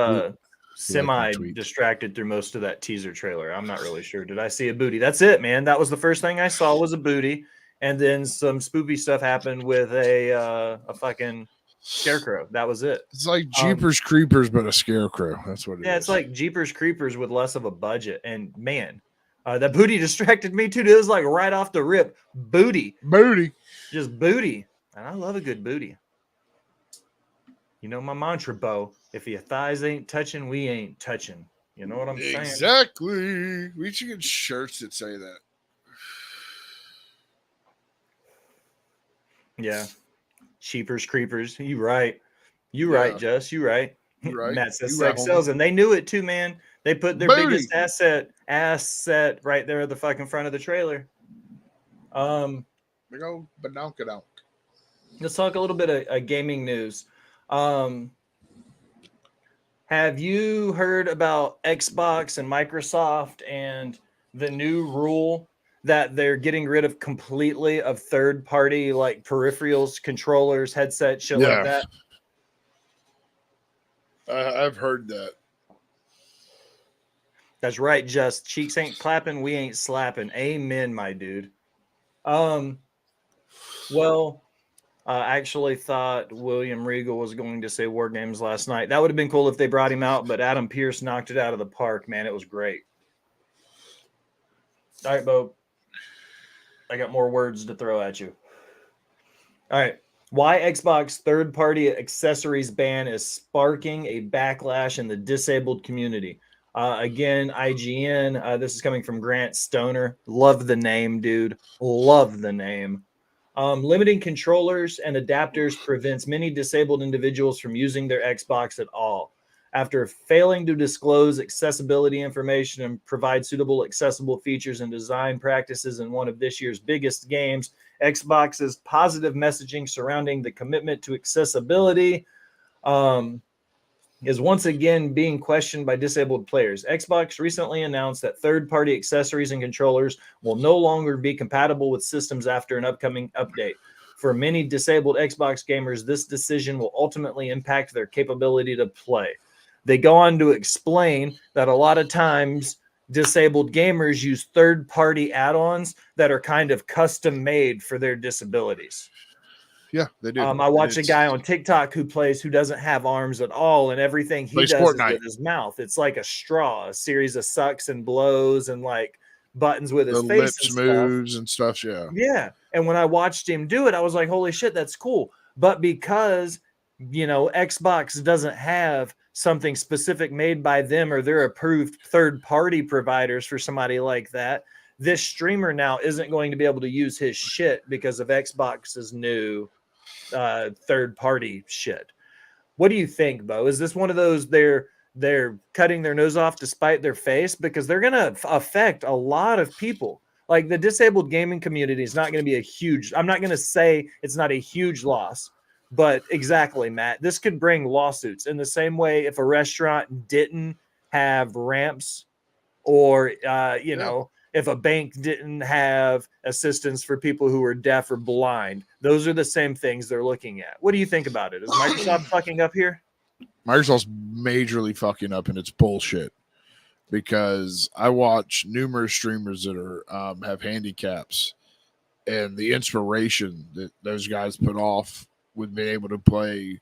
semi distracted through most of that teaser trailer. I'm not really sure. Did I see a booty? That's it, man. That was the first thing I saw was a booty, and then some spoopy stuff happened with a fucking scarecrow. That was it. It's like Jeepers Creepers, but a scarecrow. That's what it is. Yeah, it's like Jeepers Creepers with less of a budget. And man, that booty distracted me too. It was like right off the rip. Booty. Just booty. And I love a good booty. You know my mantra, Bo. If your thighs ain't touching, we ain't touching. You know what I'm saying? Exactly. We should get shirts that say that. Yeah. Jeepers Creepers. You right. You right, Jess. You right. Matt says sex sells, and they knew it too, man. They put their biggest asset right there at the fucking front of the trailer. Big old badonkadonk. Let's talk a little bit of gaming news. Have you heard about Xbox and Microsoft and the new rule that they're getting rid of completely of third-party like peripherals, controllers, headsets, shit like that? I've heard that. That's right, Just. Cheeks ain't clapping, we ain't slapping. Amen, my dude. Well, I actually thought William Regal was going to say War Games last night. That would have been cool if they brought him out, but Adam Pearce knocked it out of the park, man. It was great. All right, Bo. I got more words to throw at you. All right. Why Xbox third-party accessories ban is sparking a backlash in the disabled community. Again, IGN. This is coming from Grant Stoner. Love the name, dude. Love the name. Limiting controllers and adapters prevents many disabled individuals from using their Xbox at all. after failing to disclose accessibility information and provide suitable accessible features and design practices in one of this year's biggest games. Xbox's positive messaging surrounding the commitment to accessibility is once again being questioned by disabled players. Xbox recently announced that third-party accessories and controllers will no longer be compatible with systems after an upcoming update. For many disabled Xbox gamers, this decision will ultimately impact their capability to play. They go on to explain that a lot of times disabled gamers use third-party add-ons that are kind of custom made for their disabilities. Yeah, they do. I watch a guy on TikTok who doesn't have arms at all, and everything he does is with his mouth. It's like a straw, a series of sucks and blows and like buttons with his face lips moves and stuff. Yeah. Yeah. And when I watched him do it, I was like, holy shit, that's cool. But because, Xbox doesn't have something specific made by them or their approved third-party providers for somebody like that, this streamer now isn't going to be able to use his shit because of Xbox's new third-party shit. What do you think, Bo? Is this one of those they're cutting their nose off to spite their face? Because they're going to affect a lot of people. Like, the disabled gaming community is not going to be I'm not going to say it's not a huge loss, but exactly, Matt, this could bring lawsuits in the same way if a restaurant didn't have ramps or, if a bank didn't have assistance for people who are deaf or blind. Those are the same things they're looking at. What do you think about it? Is Microsoft fucking up here? Microsoft's majorly fucking up, and it's bullshit. Because I watch numerous streamers that are have handicaps, and the inspiration that those guys put off with being able to play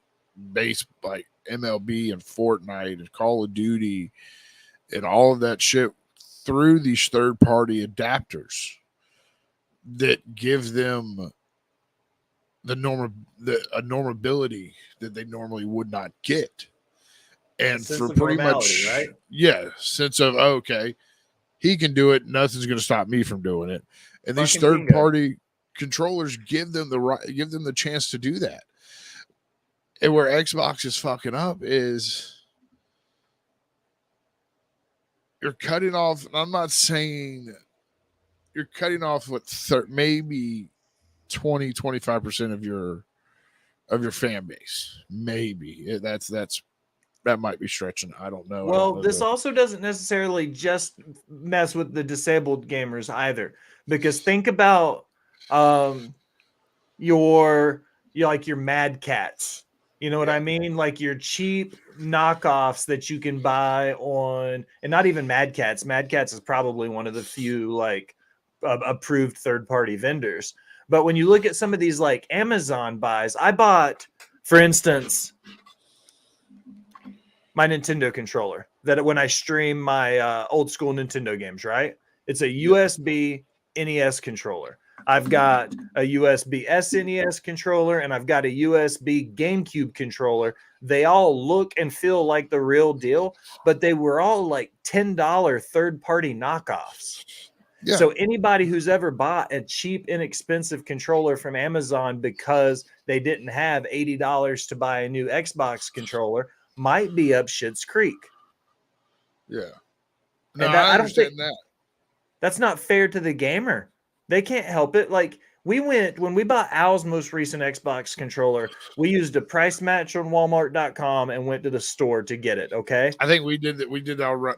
base like MLB and Fortnite and Call of Duty and all of that shit through these third-party adapters that give them a normability that they normally would not get. And for pretty much, right? Yeah, sense of, okay, he can do it. Nothing's going to stop me from doing it. And these third-party controllers give them the chance to do that. And where Xbox is fucking up is you're cutting off. I'm not saying you're cutting off what maybe 20-25% of your fan base. Maybe that might be stretching. I don't know. Well, this also doesn't necessarily just mess with the disabled gamers either, because think about your Mad Cats. You know what I mean? Like your cheap knockoffs that you can buy on, and not even Mad Cats. Mad Cats is probably one of the few approved third-party vendors. But when you look at some of these like Amazon buys, I bought, for instance, my Nintendo controller that when I stream my old school Nintendo games, right? It's a USB NES controller. I've got a USB SNES controller, and I've got a USB GameCube controller. They all look and feel like the real deal, but they were all like $10 third-party knockoffs. Yeah. So anybody who's ever bought a cheap, inexpensive controller from Amazon because they didn't have $80 to buy a new Xbox controller might be up shit's creek. Yeah. No, I don't think that's not fair to the gamer. They can't help it. Like when we bought Al's most recent Xbox controller, we used a price match on Walmart.com and went to the store to get it. Okay. I think we did that.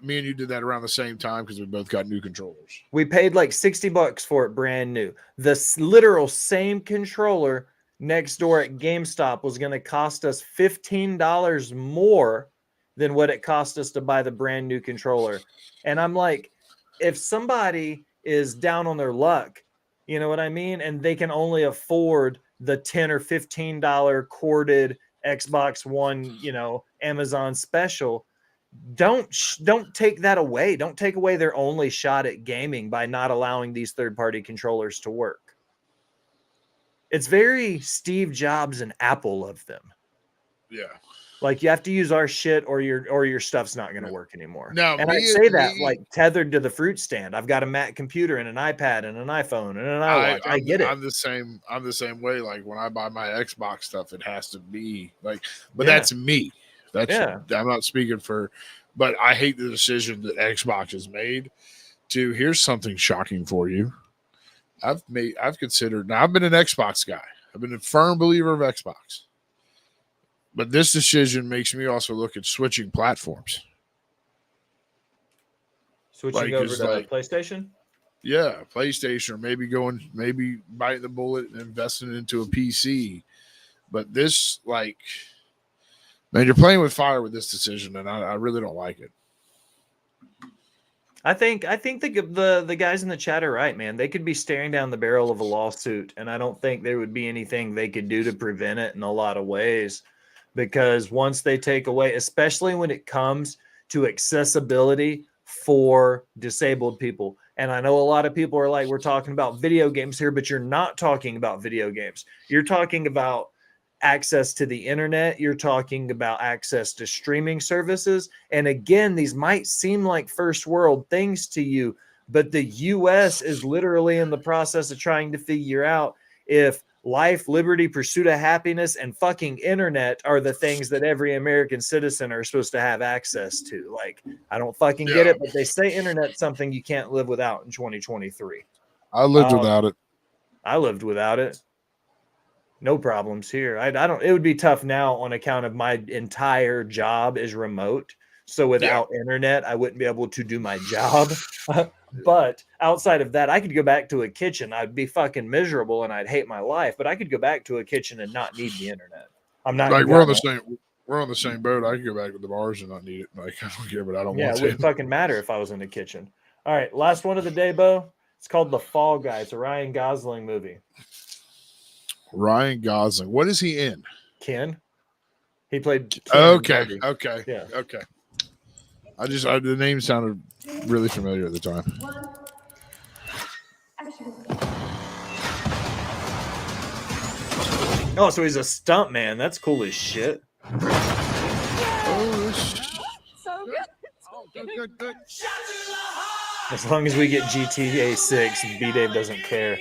Me and you did that around the same time because we both got new controllers. We paid like $60 for it brand new. The literal same controller next door at GameStop was going to cost us $15 more than what it cost us to buy the brand new controller. And I'm like, if somebody is down on their luck, you know what I mean? And they can only afford the $10 or $15 corded Xbox One, Amazon special. Don't take that away. Don't take away their only shot at gaming by not allowing these third-party controllers to work. It's very Steve Jobs and Apple of them. Yeah. Like you have to use our shit or your stuff's not going to work anymore. No, and I say that like tethered to the fruit stand. I've got a Mac computer and an iPad and an iPhone and an iWatch. I get it. I'm the same way. Like when I buy my Xbox stuff, it has to be like, but that's me. That's Yeah. I'm not speaking for, but I hate the decision that Xbox has made to here's something shocking for you. I've considered, now I've been an Xbox guy. I've been a firm believer of Xbox. But this decision makes me also look at switching platforms. Switching over to PlayStation? Yeah, PlayStation, or maybe biting the bullet and investing into a PC. But this, like, man, you're playing with fire with this decision, and I really don't like it. I think the guys in the chat are right, man. They could be staring down the barrel of a lawsuit, and I don't think there would be anything they could do to prevent it in a lot of ways. Because once they take away, especially when it comes to accessibility for disabled people, and I know a lot of people are like, we're talking about video games here, but you're not talking about video games. You're talking about access to the internet. You're talking about access to streaming services. And again, these might seem like first world things to you, but the US is literally in the process of trying to figure out if life, liberty, pursuit of happiness, and fucking internet are the things that every American citizen are supposed to have access to. Like, I don't fucking get it, but they say internet's something you can't live without in 2023. I lived without it. I lived without it. No problems here. I don't. It would be tough now on account of my entire job is remote. So without internet, I wouldn't be able to do my job. But outside of that, I could go back to a kitchen. I'd be fucking miserable and I'd hate my life. But I could go back to a kitchen and not need the internet. I'm not like we're on the same boat. I could go back to the bars and not need it. Like, I don't care, but I don't want to. Yeah, it wouldn't fucking matter if I was in the kitchen. All right, last one of the day, Bo. It's called The Fall Guy. It's a Ryan Gosling movie. Ryan Gosling. What is he in? Ken. He played Ken. Okay. Yeah. Okay. The name sounded really familiar at the time. Oh, so he's a stunt man. That's cool as shit. So good. As long as we get GTA 6, B-Dave doesn't care.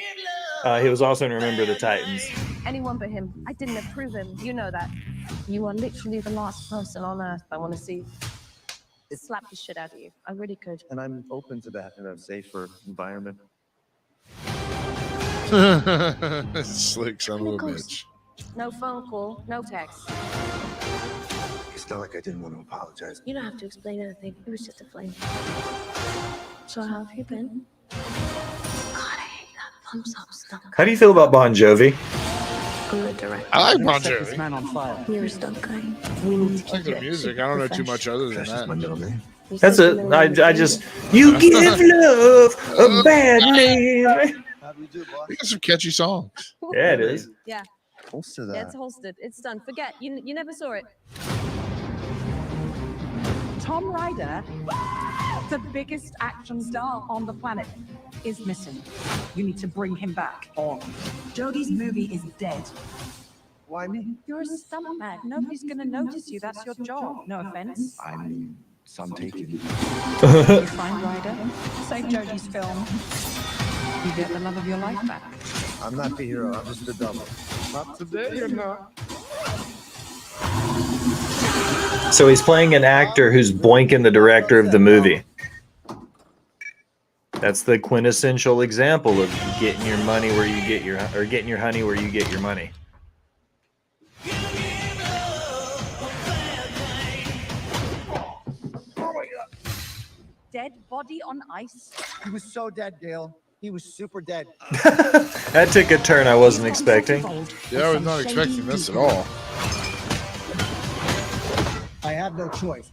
He was also in Remember the Titans. Anyone but him. I didn't approve him. You know that. You are literally the last person on earth I want to see slap the shit out of you. I really could. And I'm open to that in a safer environment. Slick son of a bitch. No phone call, no text. It's not like I didn't want to apologize. You don't have to explain anything. It was just a flame. So how have you been? God, I hate that thumbs up stuff. How do you feel about Bon Jovi? Good director. I like Bon Jovi. This man on fire. You're a stunt guy. I like the music. I don't know too much other than That's my middle that. name. That's it. I just you give love a bad name. How do we do, boss? We got some catchy songs. Yeah, it is. Yeah, Most of yeah, that. it's holstered. It's done. Forget. You never saw it. Tom Ryder, the biggest action star on the planet, is missing. You need to bring him back. Jodie's movie is dead. Why me? You're a stuntman. Nobody's going to notice you. That's your job. No offense. I mean, some taken. You find Ryder, save Jodie's film. You get the love of your life back. I'm not the hero. I'm just the double. Not today, you're not. So he's playing an actor who's boinking the director of the movie. That's the quintessential example of getting your money where you get your, or getting your honey where you get your money. Dead body on ice. He was so dead, Gail. He was super dead. That took a turn I wasn't expecting. Yeah, I was not expecting this at all. I had no choice.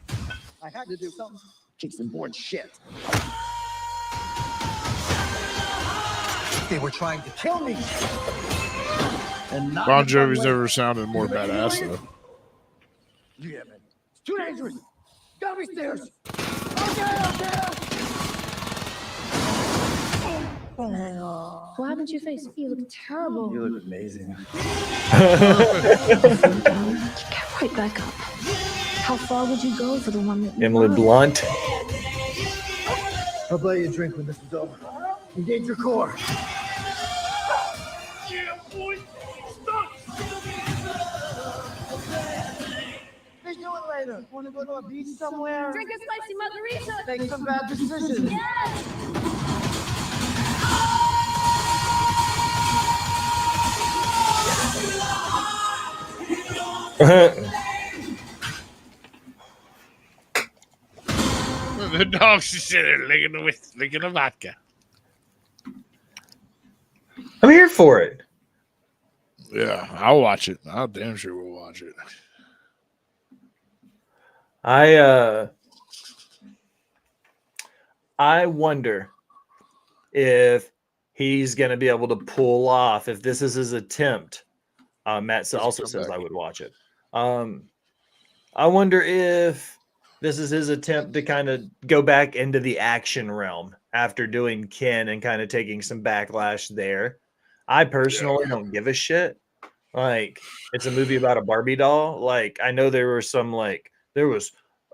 I had to do something. Jason Bourne shit. They were trying to kill me. And not Bon Jovi's never sounded more badass though. Yeah, man. It's too dangerous. Got me stairs. What happened to your face? You look terrible. You look amazing. Get right back up. How far would you go for the one that you Emily love? Blunt. I'll buy you a drink when this is over. Engage your core. Yeah, boy. Stop. He's doing later. Want to go to a beach somewhere? Drink a spicy margarita. Make some bad decisions. Yes. The dog's just sitting there licking the vodka. I'm here for it. Yeah, I'll watch it. I'll damn sure will watch it. I wonder if he's going to be able to pull off, if this is his attempt. Matt also says I would watch it. I wonder if this is his attempt to kind of go back into the action realm after doing Ken and kind of taking some backlash there. I personally don't give a shit. Like, it's a movie about a Barbie doll. Like, I know there was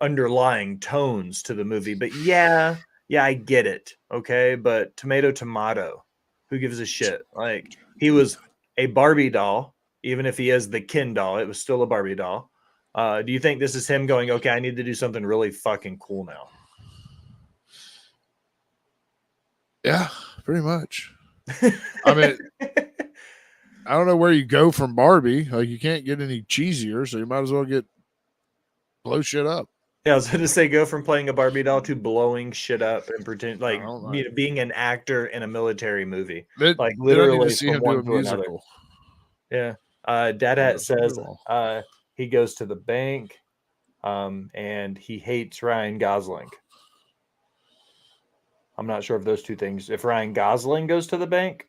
underlying tones to the movie, but yeah, I get it. Okay. But tomato, who gives a shit? Like, he was a Barbie doll, even if he is the Ken doll, it was still a Barbie doll. Do you think this is him going, okay, I need to do something really fucking cool now? Yeah, pretty much. I mean, I don't know where you go from Barbie. Like, you can't get any cheesier, so you might as well blow shit up. Yeah, I was going to say, go from playing a Barbie doll to blowing shit up and pretend like being an actor in a military movie. Like, literally see him do a musical. Yeah. Dadat says he goes to the bank and he hates Ryan Gosling. I'm not sure if those two things, if Ryan Gosling goes to the bank,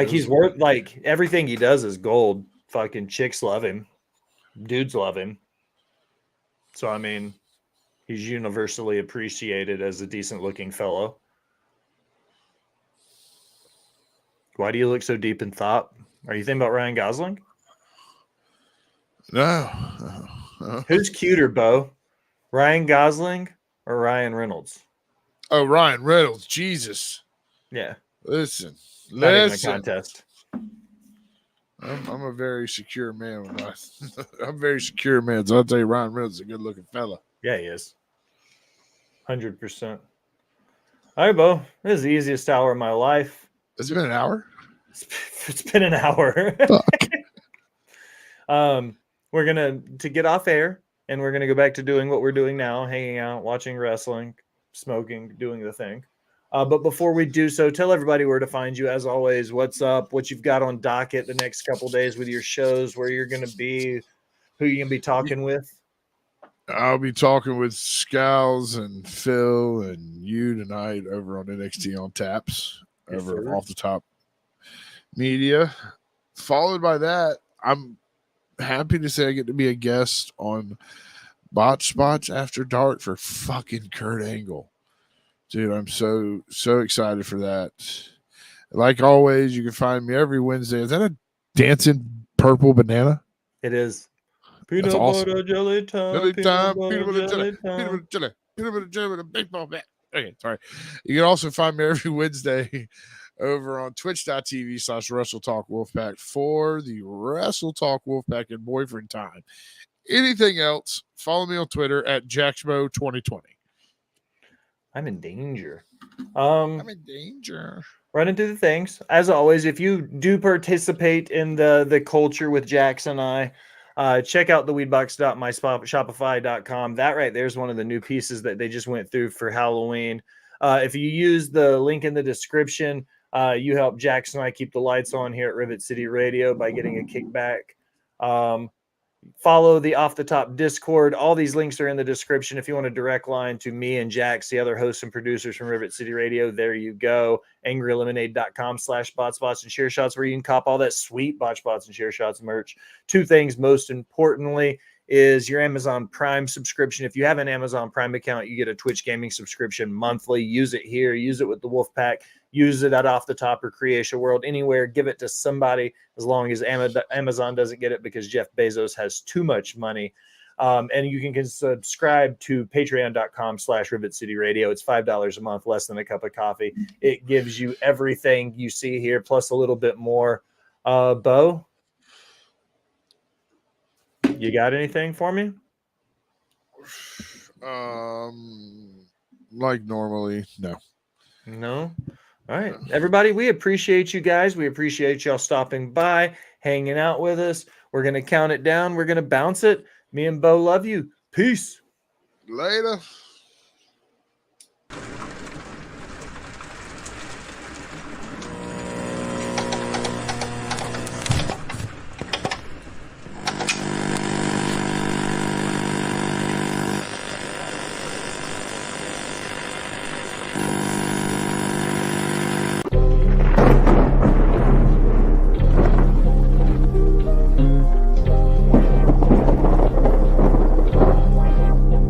he's worth, like, everything he does is gold. Fucking chicks love him. Dudes love him. So, I mean, he's universally appreciated as a decent looking fellow. Why do you look so deep in thought? Are you thinking about Ryan Gosling? No. Who's cuter, Bo? Ryan Gosling or Ryan Reynolds? Oh, Ryan Reynolds. Jesus. Yeah. Listen. Not even a contest. I'm a very secure man. I'm a very secure man. So I'll tell you, Ryan Reynolds is a good looking fella. Yeah, he is. 100%. All right, Bo. This is the easiest hour of my life. Has it been an hour? It's been an hour. We're going to get off air, and we're going to go back to doing what we're doing now, hanging out, watching wrestling, smoking, doing the thing. But before we do so, tell everybody where to find you. As always, what's up, what you've got on docket the next couple days with your shows, where you're going to be, who you're going to be talking with. I'll be talking with Scowls and Phil and you tonight over on NXT on Taps, over Off the Top Media. Followed by that, I'm happy to say I get to be a guest on Botch Spots After Dark for fucking Kurt Angle. Dude, I'm so excited for that. Like always, you can find me every Wednesday. Is that a dancing purple banana? It is. Peanut Butter awesome. jelly time. Peanut butter jelly. Peanut butter jelly with a baseball bat. Okay, sorry. You can also find me every Wednesday over on twitch.tv/WrestleTalk Wolfpack for the Wrestle Talk Wolfpack and Boyfriend Time. Anything else, follow me on Twitter at JaxMo2020. I'm in danger. I'm in danger. Running through the things. As always, if you do participate in the culture with Jax and I, check out the weedbox.myshopify.com. That right there is one of the new pieces that they just went through for Halloween. If you use the link in the description, you help Jax and I keep the lights on here at Rivet City Radio by getting a kickback. Follow the Off the Top Discord. All these links are in the description. If you want a direct line to me and Jax, the other hosts and producers from Rivet City Radio, there you go. angrylemonade.com/botspots and share shots, where you can cop all that sweet botch spots and share shots merch. Two things, most importantly, is your Amazon Prime subscription. If you have an Amazon Prime account, you get a Twitch gaming subscription monthly. Use it here. Use it with the Wolfpack. Use it at Off the Top or Creation World. Anywhere. Give it to somebody, as long as Amazon doesn't get it, because Jeff Bezos has too much money. And you can subscribe to patreon.com/Rivet City Radio. It's $5 a month, less than a cup of coffee. It gives you everything you see here, plus a little bit more. Bo? You got anything for me? Like normally, no. No. All right, everybody, we appreciate you guys. We appreciate y'all stopping by, hanging out with us. We're going to count it down. We're going to bounce it. Me and Bo love you. Peace. Later.